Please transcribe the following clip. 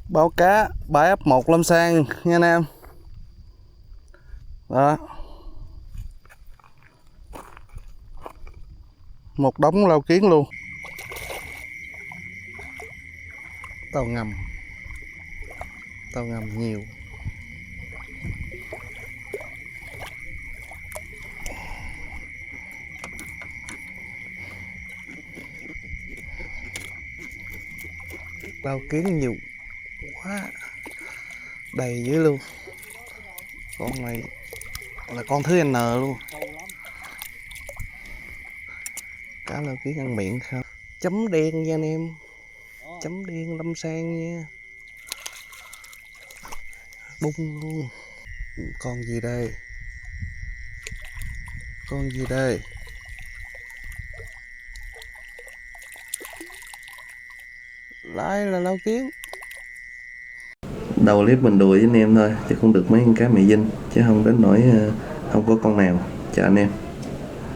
Báo cá bãi ấp 1 Lâm Sang nha anh em. Đó. Một đống lau kiến luôn. Tàu ngầm. Tàu ngầm nhiều. Lau kiến nhiều quá. Đầy dữ luôn. Con này là con thứ N luôn. Cá lau kiến ăn miệng không? Chấm đen nha anh em. Chấm đen Lâm Sang nha. Bung luôn. Con gì đây? Con gì đây? Lại là lau kiến. Đầu clip mình đùa với anh em thôi, chứ không được mấy con cá mẹ dinh, chứ không đến nỗi không có con nào. Chào anh em.